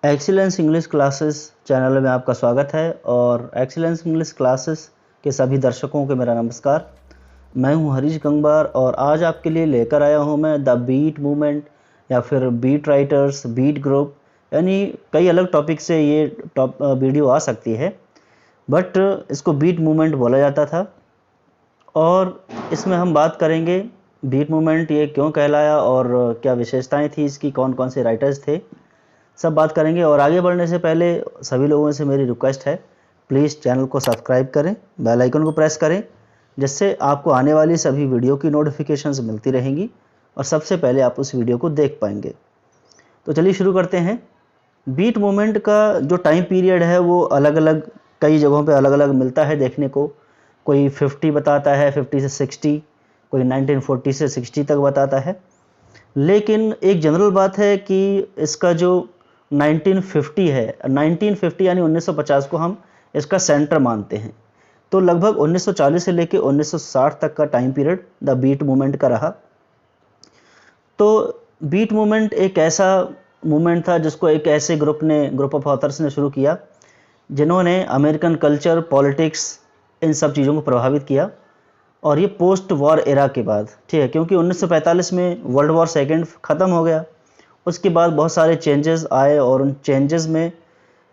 Excellence English classes channel में आपका स्वागत है और एक्सीलेंस इंग्लिश क्लासेस के सभी दर्शकों को मेरा नमस्कार। मैं हूं हरीश गंगवार और आज आपके लिए लेकर आया हूं मैं द बीट मूवमेंट या फिर बीट राइटर्स, बीट ग्रुप, यानी कई अलग टॉपिक से ये वीडियो आ सकती है, बट इसको बीट मूवमेंट बोला जाता था। और इसमें हम बात करेंगे बीट मूवमेंट ये क्यों कहलाया और क्या विशेषताएं थी इसकी, कौन कौन से राइटर्स थे, सब बात करेंगे। और आगे बढ़ने से पहले सभी लोगों से मेरी रिक्वेस्ट है, प्लीज़ चैनल को सब्सक्राइब करें, बेल आइकन को प्रेस करें, जिससे आपको आने वाली सभी वीडियो की नोटिफिकेशंस मिलती रहेंगी और सबसे पहले आप उस वीडियो को देख पाएंगे। तो चलिए शुरू करते हैं। बीट मूवमेंट का जो टाइम पीरियड है वो अलग अलग कई जगहों पे अलग अलग मिलता है देखने को। कोई 50 बताता है, 50 से 60, कोई 1940 से 60 तक बताता है। लेकिन एक जनरल बात है कि इसका जो 1950 है, 1950 यानी 1950 को हम इसका सेंटर मानते हैं। तो लगभग 1940 से लेकर 1960 तक का time period the beat movement का रहा। तो बीट मूवमेंट एक ऐसा मूवमेंट था जिसको एक ऐसे ग्रुप ऑफ ऑथर्स ने शुरू किया जिन्होंने अमेरिकन कल्चर, पॉलिटिक्स, इन सब चीज़ों को प्रभावित किया। और ये पोस्ट वॉर एरा के बाद, ठीक है, क्योंकि 1945 में वर्ल्ड वॉर सेकेंड ख़त्म हो गया। उसके बाद बहुत सारे चेंजेस आए और उन चेंजेस में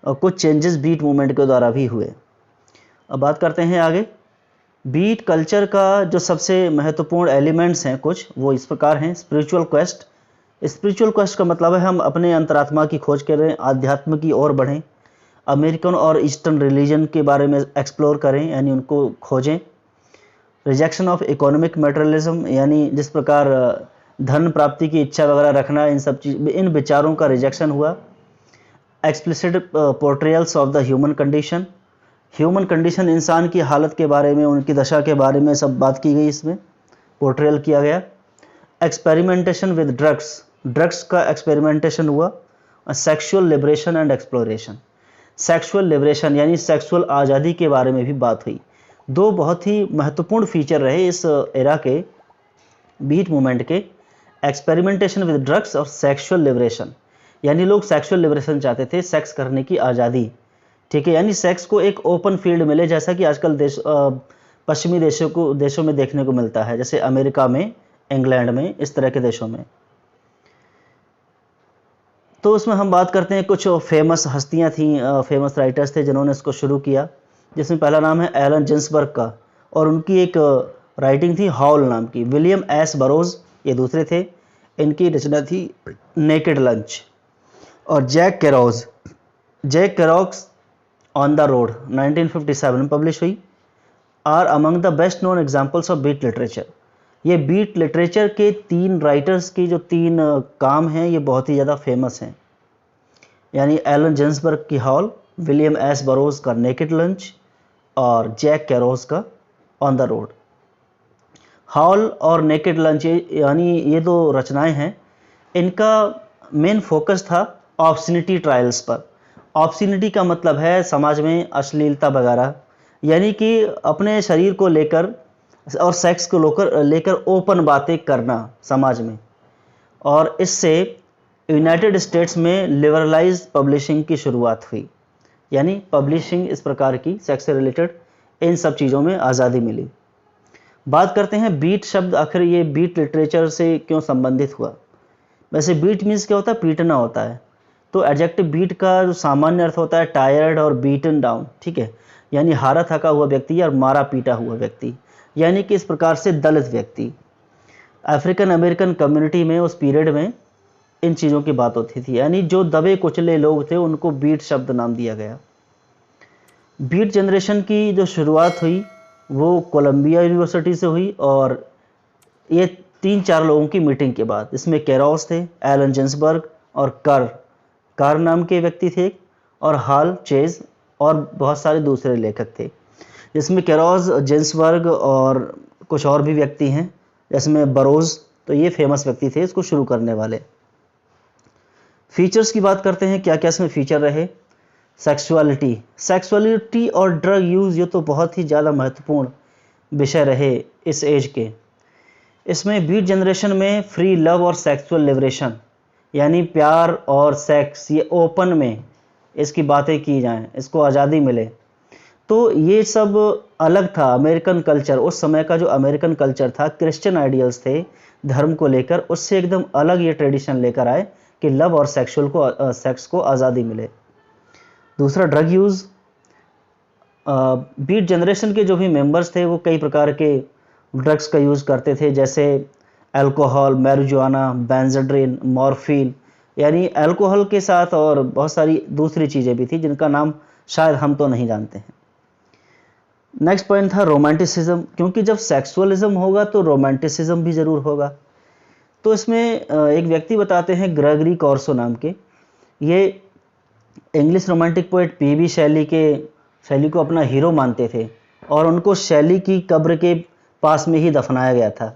कुछ चेंजेस बीट मूवमेंट के द्वारा भी हुए। अब बात करते हैं आगे। बीट कल्चर का जो सबसे महत्वपूर्ण एलिमेंट्स हैं कुछ, वो इस प्रकार हैं। Spiritual quest. स्पिरिचुअल क्वेस्ट का मतलब है हम अपने अंतरात्मा की खोज करें, आध्यात्म की ओर बढ़ें, अमेरिकन और ईस्टर्न रिलीजन के बारे में एक्सप्लोर करें, यानी उनको खोजें। रिजेक्शन ऑफ इकोनॉमिक मटेरियलिज्म, यानी जिस प्रकार धन प्राप्ति की इच्छा वगैरह रखना, इन विचारों का रिजेक्शन हुआ। Explicit portrayals of the human condition. Human condition, इंसान की हालत के बारे में, उनकी दशा के बारे में सब बात की गई, इसमें पोर्ट्रेयल किया गया। Experimentation with drugs. ड्रग्स का एक्सपेरिमेंटेशन हुआ। Sexual liberation and exploration. Sexual liberation यानी सेक्सुअल आज़ादी के बारे में भी बात हुई। दो बहुत ही महत्वपूर्ण फीचर रहे इस एरा के, बीट मूवमेंट के, एक्सपेरिमेंटेशन विद ड्रग्स और सेक्सुअल लिबरेशन। यानी लोग सेक्सुअल लिबरेशन चाहते थे, सेक्स करने की आज़ादी, ठीक है, यानी सेक्स को एक ओपन फील्ड मिले, जैसा कि आजकल पश्चिमी देशों में देखने को मिलता है, जैसे अमेरिका में, इंग्लैंड में, इस तरह के देशों में। तो उसमें हम बात करते हैं कुछ फेमस हस्तियां थी, फेमस राइटर्स थे जिन्होंने इसको शुरू किया, जिसमें पहला नाम है एलन जिन्सबर्ग का, और उनकी एक राइटिंग थी हॉल नाम की। विलियम एस बरोज ये दूसरे थे, इनकी रचना थी नेकेड लंच। और Jack Kerouac on the road 1957 में पब्लिश हुई, are among the best known examples of beat literature. ये बीट लिटरेचर के तीन राइटर्स की जो तीन काम हैं ये बहुत ही ज़्यादा फेमस हैं, यानी एलन जिन्सबर्ग की हॉल, विलियम एस बरोज का नेकेड लंच और जैक केरोस का ऑन द रोड। हॉल और नेकेड लंच यानी ये दो रचनाएं हैं, इनका मेन फोकस था ऑब्सनिटी ट्रायल्स पर। ऑब्सनिटी का मतलब है समाज में अश्लीलता वगैरह, यानी कि अपने शरीर को लेकर और सेक्स को लेकर ओपन बातें करना समाज में। और इससे यूनाइटेड स्टेट्स में लिबरलाइज्ड पब्लिशिंग की शुरुआत हुई, यानी पब्लिशिंग इस प्रकार की सेक्स से रिलेटेड इन सब चीज़ों में आज़ादी मिली। बात करते हैं बीट शब्द आखिर ये बीट लिटरेचर से क्यों संबंधित हुआ। वैसे बीट मीन्स क्या होता है, पीटना होता है। तो एडजेक्टिव बीट का जो सामान्य अर्थ होता है टायर्ड और बीटन डाउन, ठीक है, यानी हारा थका हुआ व्यक्ति या मारा पीटा हुआ व्यक्ति, यानी कि इस प्रकार से दलित व्यक्ति। अफ्रीकन अमेरिकन कम्युनिटी में उस पीरियड में इन चीज़ों की बात होती थी, यानी जो दबे कुचले लोग थे उनको बीट शब्द नाम दिया गया। बीट जनरेशन की जो शुरुआत हुई वो कोलंबिया यूनिवर्सिटी से हुई, और ये 3-4 लोगों की मीटिंग के बाद। इसमें केरोस थे, एलन जिन्सबर्ग और कार नाम के व्यक्ति थे, और हाल चेज और बहुत सारे दूसरे लेखक थे, जिसमें केरोस, जिन्सबर्ग और कुछ और भी व्यक्ति हैं, जिसमें बरोज, तो ये फेमस व्यक्ति थे इसको शुरू करने वाले। फीचर्स की बात करते हैं, क्या क्या इसमें फीचर रहे। सेक्सुअलिटी और ड्रग यूज़, ये तो बहुत ही ज़्यादा महत्वपूर्ण विषय रहे इस एज के। इसमें बीट जनरेशन में फ्री लव और सेक्सुअल लिबरेशन, यानी प्यार और सेक्स ये ओपन में इसकी बातें की जाएं, इसको आज़ादी मिले। तो ये सब अलग था अमेरिकन कल्चर, उस समय का जो अमेरिकन कल्चर था, क्रिश्चियन आइडियल्स थे धर्म को लेकर, उससे एकदम अलग ये ट्रेडिशन लेकर आए कि लव और सेक्स को आज़ादी मिले। दूसरा, ड्रग यूज़। बीट जनरेशन के जो भी मेंबर्स थे वो कई प्रकार के ड्रग्स का यूज़ करते थे, जैसे अल्कोहल, मैरिजुआना, बेंजाड्रिन, मॉर्फिन। यानी अल्कोहल के साथ और बहुत सारी दूसरी चीज़ें भी थी जिनका नाम शायद हम तो नहीं जानते हैं। नेक्स्ट पॉइंट था रोमांटिसिज्म, क्योंकि जब सेक्सुअलिज्म होगा तो रोमांटिसिज्म भी ज़रूर होगा। तो इसमें एक व्यक्ति बताते हैं ग्रेगरी कॉर्सो नाम के, ये English romantic poet PB Shelley को अपना हीरो मानते थे और उनको शैली की कब्र के पास में ही दफनाया गया था।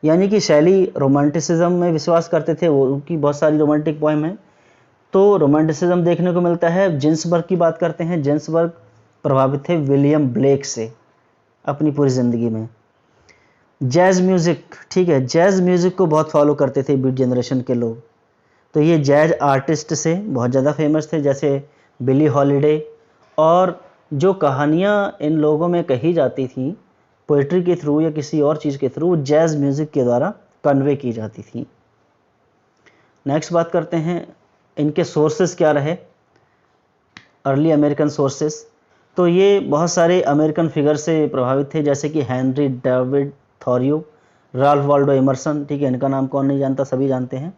यानी कि शैली रोमांटिसिज्म में विश्वास करते थे, वो उनकी बहुत सारी रोमांटिक पोएम है। तो रोमांटिसिज्म देखने को मिलता है। जिन्सबर्ग की बात करते हैं, जिन्सबर्ग प्रभावित थे विलियम ब्लेक से अपनी पूरी ज़िंदगी में। जैज़ म्यूज़िक, ठीक है, जैज़ म्यूज़िक को बहुत फॉलो करते थे बीट जनरेशन के लोग। तो ये जैज़ आर्टिस्ट से बहुत ज़्यादा फेमस थे, जैसे बिली हॉलिडे। और जो कहानियाँ इन लोगों में कही जाती थी पोइट्री के थ्रू या किसी और चीज़ के थ्रू, जैज़ म्यूज़िक के द्वारा कन्वे की जाती थी। नेक्स्ट बात करते हैं इनके सोर्सेस क्या रहे, अर्ली अमेरिकन सोर्सेस। तो ये बहुत सारे अमेरिकन फिगर से प्रभावित थे, जैसे कि Henry David Thoreau, Ralph Waldo Emerson, ठीक है, इनका नाम कौन नहीं जानता, सभी जानते हैं।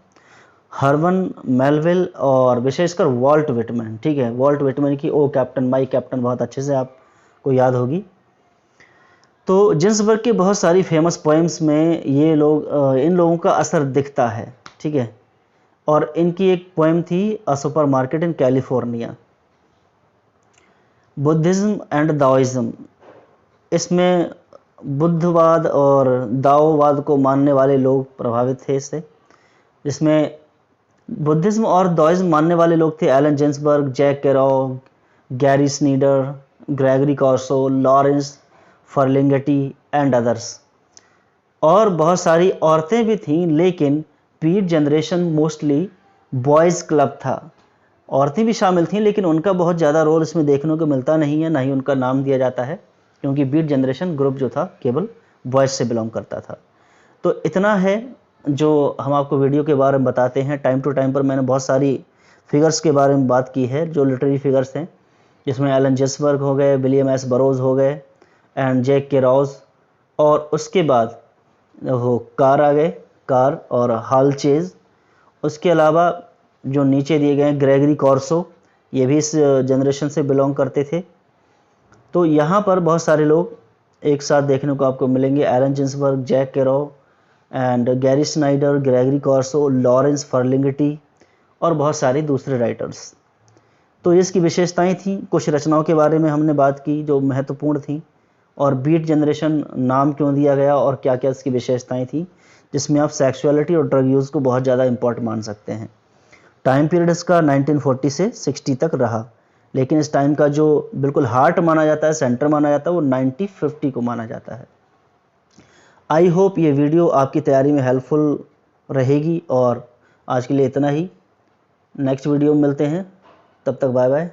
हर्बन मेलविल और विशेषकर वॉल्ट विटमैन, ठीक है, वॉल्ट विटमैन की ओ कैप्टन माई कैप्टन बहुत अच्छे से आपको याद होगी। तो जिन्सबर्ग के बहुत सारी फेमस पोएम्स में ये लोग इन लोगों का असर दिखता है, ठीक है। और इनकी एक पोएम थी a supermarket in California. Buddhism and Taoism, इसमें बुद्धवाद और दाओवाद को मानने वाले लोग प्रभावित थे इससे, जिसमें बुद्धिज़्म और दाओइज़्म मानने वाले लोग थे Allen Ginsberg, Jack Kerouac, Gary Snyder, Gregory Corso, Lawrence Ferlinghetti and others. और बहुत सारी औरतें भी थीं, लेकिन beat generation mostly boys club था। औरतें भी शामिल थीं, लेकिन उनका बहुत ज़्यादा रोल इसमें देखने को मिलता नहीं है, ना ही उनका नाम दिया जाता है, क्योंकि बीट जनरेशन ग्रुप जो था केवल बॉयज़ से बिलोंग करता था। तो इतना है जो हम आपको वीडियो के बारे में बताते हैं। टाइम टू टाइम पर मैंने बहुत सारी फिगर्स के बारे में बात की है, जो लिटरेरी फिगर्स हैं, जिसमें एलन जिन्सबर्ग हो गए, विलियम एस बरोज हो गए एंड जैक केरॉज। और उसके बाद वो कार आ गए, कार और हाल चेज। उसके अलावा जो नीचे दिए गए हैं ग्रेगरी कॉर्सो, ये भी इस जनरेशन से बिलोंग करते थे। तो यहाँ पर बहुत सारे लोग एक साथ देखने को आपको मिलेंगे, Allen Ginsberg, Jack Kerouac and Gary Snyder, Gregory Corso, Lawrence Ferlinghetti और बहुत सारे दूसरे राइटर्स। तो इसकी विशेषताएं थी, कुछ रचनाओं के बारे में हमने बात की जो महत्वपूर्ण थी, और बीट जनरेशन नाम क्यों दिया गया और क्या क्या इसकी विशेषताएं थी, जिसमें आप सेक्सुअलिटी और ड्रग यूज़ को बहुत ज़्यादा इम्पोर्टेंट मान सकते हैं। टाइम पीरियड इसका 1940 से 60 तक रहा, लेकिन इस टाइम का जो बिल्कुल हार्ट माना जाता है, सेंटर माना जाता है, वो 1950 को माना जाता है। आई होप ये वीडियो आपकी तैयारी में हेल्पफुल रहेगी, और आज के लिए इतना ही। नेक्स्ट वीडियो में मिलते हैं, तब तक बाय बाय।